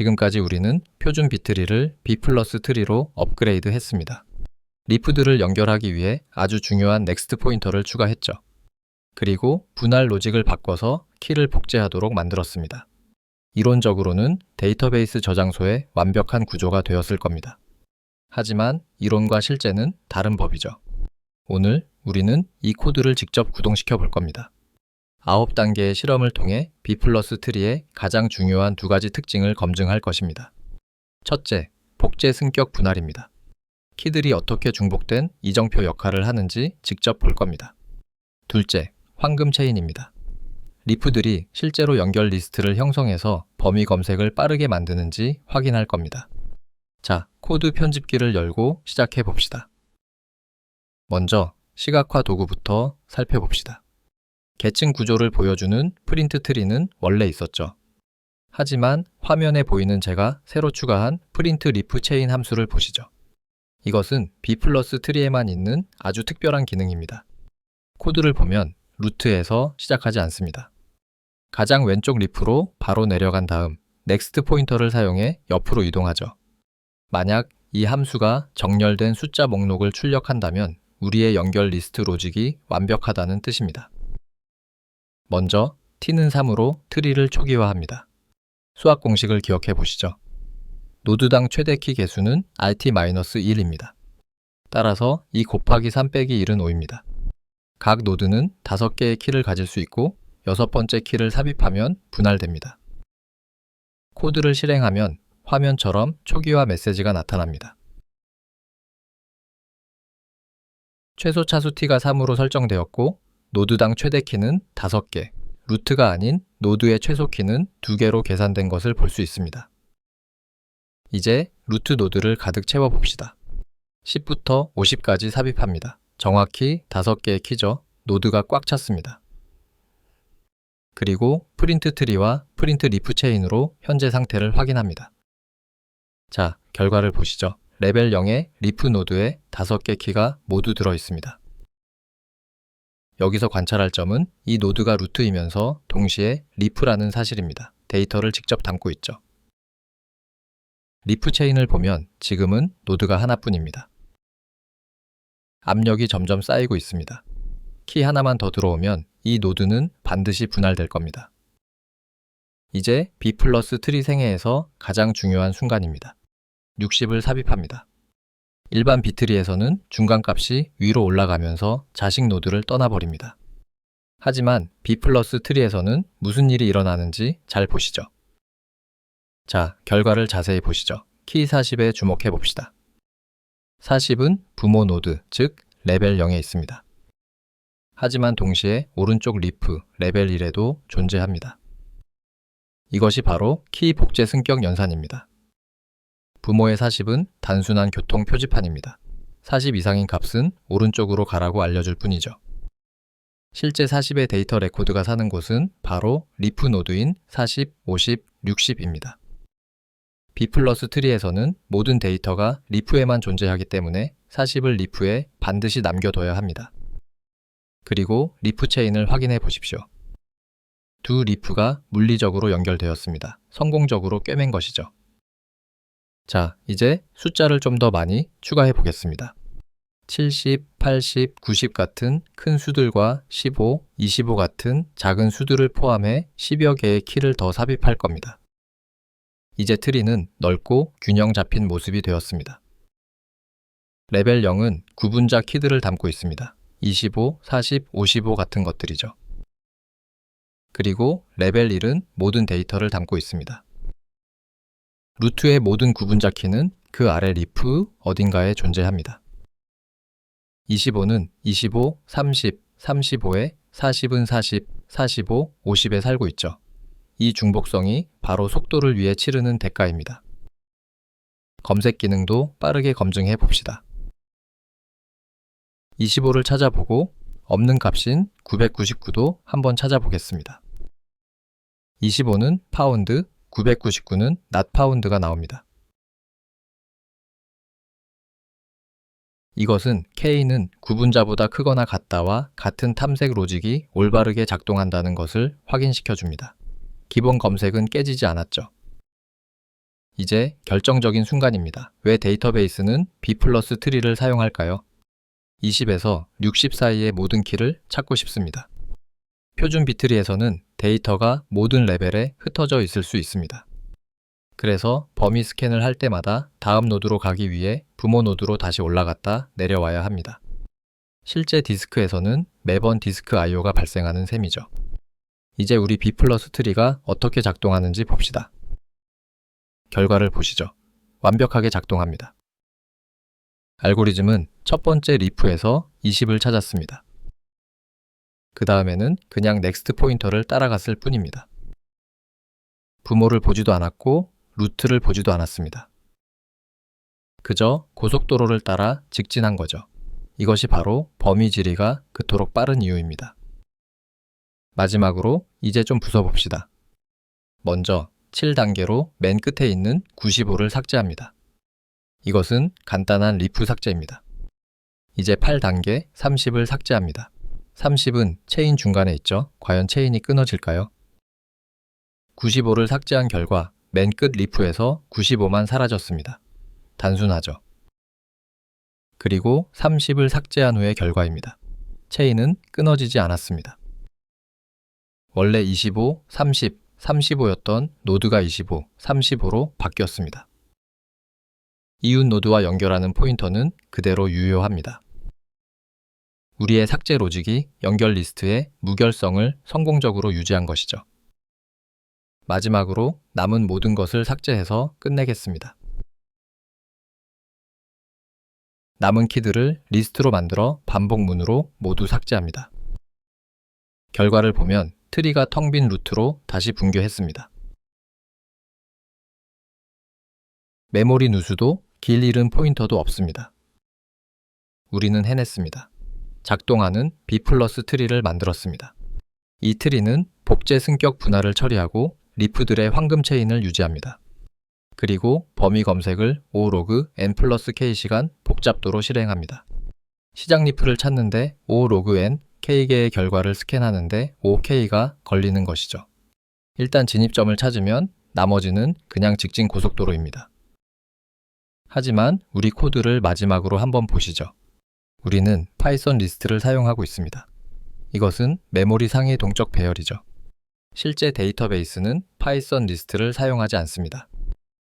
지금까지 우리는 표준 비트리를 B 플러스 트리로 업그레이드 했습니다. 리프들을 연결하기 위해 아주 중요한 넥스트 포인터를 추가했죠. 그리고 분할 로직을 바꿔서 키를 복제하도록 만들었습니다. 이론적으로는 데이터베이스 저장소의 완벽한 구조가 되었을 겁니다. 하지만 이론과 실제는 다른 법이죠. 오늘 우리는 이 코드를 직접 구동시켜 볼 겁니다. 9단계의 실험을 통해 B 플러스 트리의 가장 중요한 두 가지 특징을 검증할 것입니다. 첫째, 복제 승격 분할입니다. 키들이 어떻게 중복된 이정표 역할을 하는지 직접 볼 겁니다. 둘째, 황금 체인입니다. 리프들이 실제로 연결 리스트를 형성해서 범위 검색을 빠르게 만드는지 확인할 겁니다. 자, 코드 편집기를 열고 시작해 봅시다. 먼저 시각화 도구부터 살펴봅시다. 계층 구조를 보여주는 프린트 트리는 원래 있었죠. 하지만 화면에 보이는 제가 새로 추가한 프린트 리프 체인 함수를 보시죠. 이것은 B 플러스 트리에만 있는 아주 특별한 기능입니다. 코드를 보면 루트에서 시작하지 않습니다. 가장 왼쪽 리프로 바로 내려간 다음 넥스트 포인터를 사용해 옆으로 이동하죠. 만약 이 함수가 정렬된 숫자 목록을 출력한다면 우리의 연결 리스트 로직이 완벽하다는 뜻입니다. 먼저 t는 3으로 트리를 초기화합니다. 수학 공식을 기억해 보시죠. 노드당 최대 키 개수는 rt-1입니다. 따라서 2 곱하기 3 빼기 1은 5입니다. 각 노드는 5개의 키를 가질 수 있고 6번째 키를 삽입하면 분할됩니다. 코드를 실행하면 화면처럼 초기화 메시지가 나타납니다. 최소 차수 t가 3으로 설정되었고 노드당 최대 키는 5개, 루트가 아닌 노드의 최소 키는 2개로 계산된 것을 볼 수 있습니다. 이제 루트 노드를 가득 채워봅시다. 10부터 50까지 삽입합니다. 정확히 5개의 키죠. 노드가 꽉 찼습니다. 그리고 프린트 트리와 프린트 리프 체인으로 현재 상태를 확인합니다. 자, 결과를 보시죠. 레벨 0의 리프 노드에 5개 키가 모두 들어 있습니다. 여기서 관찰할 점은 이 노드가 루트이면서 동시에 리프라는 사실입니다. 데이터를 직접 담고 있죠. 리프 체인을 보면 지금은 노드가 하나뿐입니다. 압력이 점점 쌓이고 있습니다. 키 하나만 더 들어오면 이 노드는 반드시 분할될 겁니다. 이제 B 플러스 트리 생애에서 가장 중요한 순간입니다. 60을 삽입합니다. 일반 비트리에서는 중간값이 위로 올라가면서 자식 노드를 떠나버립니다. 하지만 B 플러스 트리에서는 무슨 일이 일어나는지 잘 보시죠. 자, 결과를 자세히 보시죠. 키 40에 주목해 봅시다. 40은 부모 노드, 즉 레벨 0에 있습니다. 하지만 동시에 오른쪽 리프, 레벨 1에도 존재합니다. 이것이 바로 키 복제 승격 연산입니다. 부모의 40은 단순한 교통 표지판입니다. 40 이상인 값은 오른쪽으로 가라고 알려줄 뿐이죠. 실제 40의 데이터 레코드가 사는 곳은 바로 리프 노드인 40, 50, 60입니다. B 플러스 트리에서는 모든 데이터가 리프에만 존재하기 때문에 40을 리프에 반드시 남겨둬야 합니다. 그리고 리프 체인을 확인해 보십시오. 두 리프가 물리적으로 연결되었습니다. 성공적으로 꿰맨 것이죠. 자, 이제 숫자를 좀 더 많이 추가해 보겠습니다. 70, 80, 90 같은 큰 수들과 15, 25 같은 작은 수들을 포함해 10여 개의 키를 더 삽입할 겁니다. 이제 트리는 넓고 균형 잡힌 모습이 되었습니다. 레벨 0은 구분자 키들을 담고 있습니다. 25, 40, 55 같은 것들이죠. 그리고 레벨 1은 모든 데이터를 담고 있습니다. 루트의 모든 구분자 키는 그 아래 리프 어딘가에 존재합니다. 25는 25, 30, 35에 40은 40, 45, 50에 살고 있죠. 이 중복성이 바로 속도를 위해 치르는 대가입니다. 검색 기능도 빠르게 검증해 봅시다. 25를 찾아보고 없는 값인 999도 한번 찾아보겠습니다. 25는 파운드, 999는 not 파운드가 나옵니다. 이것은 K는 구분자보다 크거나 같다와 같은 탐색 로직이 올바르게 작동한다는 것을 확인시켜 줍니다. 기본 검색은 깨지지 않았죠. 이제 결정적인 순간입니다. 왜 데이터베이스는 B 플러스 트리를 사용할까요? 20에서 60 사이의 모든 키를 찾고 싶습니다. 표준 비트리에서는 데이터가 모든 레벨에 흩어져 있을 수 있습니다. 그래서 범위 스캔을 할 때마다 다음 노드로 가기 위해 부모 노드로 다시 올라갔다 내려와야 합니다. 실제 디스크에서는 매번 디스크 I/O가 발생하는 셈이죠. 이제 우리 B 플러스 트리가 어떻게 작동하는지 봅시다. 결과를 보시죠. 완벽하게 작동합니다. 알고리즘은 첫 번째 리프에서 20을 찾았습니다. 그 다음에는 그냥 넥스트 포인터를 따라갔을 뿐입니다. 부모를 보지도 않았고 루트를 보지도 않았습니다. 그저 고속도로를 따라 직진한 거죠. 이것이 바로 범위 지리가 그토록 빠른 이유입니다. 마지막으로 이제 좀 부숴봅시다. 먼저 7단계로 맨 끝에 있는 95를 삭제합니다. 이것은 간단한 리프 삭제입니다. 이제 8단계 30을 삭제합니다. 30은 체인 중간에 있죠. 과연 체인이 끊어질까요? 95를 삭제한 결과 맨 끝 리프에서 95만 사라졌습니다. 단순하죠. 그리고 30을 삭제한 후의 결과입니다. 체인은 끊어지지 않았습니다. 원래 25, 30, 35였던 노드가 25, 35로 바뀌었습니다. 이웃 노드와 연결하는 포인터는 그대로 유효합니다. 우리의 삭제 로직이 연결 리스트의 무결성을 성공적으로 유지한 것이죠. 마지막으로 남은 모든 것을 삭제해서 끝내겠습니다. 남은 키들을 리스트로 만들어 반복문으로 모두 삭제합니다. 결과를 보면 트리가 텅 빈 루트로 다시 붕괴했습니다. 메모리 누수도 길 잃은 포인터도 없습니다. 우리는 해냈습니다. 작동하는 B 플러스 트리를 만들었습니다. 이 트리는 복제 승격 분할을 처리하고 리프들의 황금 체인을 유지합니다. 그리고 범위 검색을 O 로그 N 플러스 K 시간 복잡도로 실행합니다. 시작 리프를 찾는데 O 로그 N K개의 결과를 스캔하는데 OK가 걸리는 것이죠. 일단 진입점을 찾으면 나머지는 그냥 직진 고속도로입니다. 하지만 우리 코드를 마지막으로 한번 보시죠. 우리는 파이썬 리스트를 사용하고 있습니다. 이것은 메모리 상의 동적 배열이죠. 실제 데이터베이스는 파이썬 리스트를 사용하지 않습니다.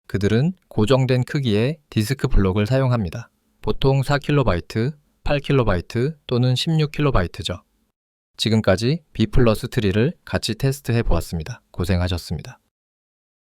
그들은 고정된 크기의 디스크 블록을 사용합니다. 보통 4KB, 8KB 또는 16KB죠. 지금까지 B 플러스 트리를 같이 테스트해 보았습니다. 고생하셨습니다.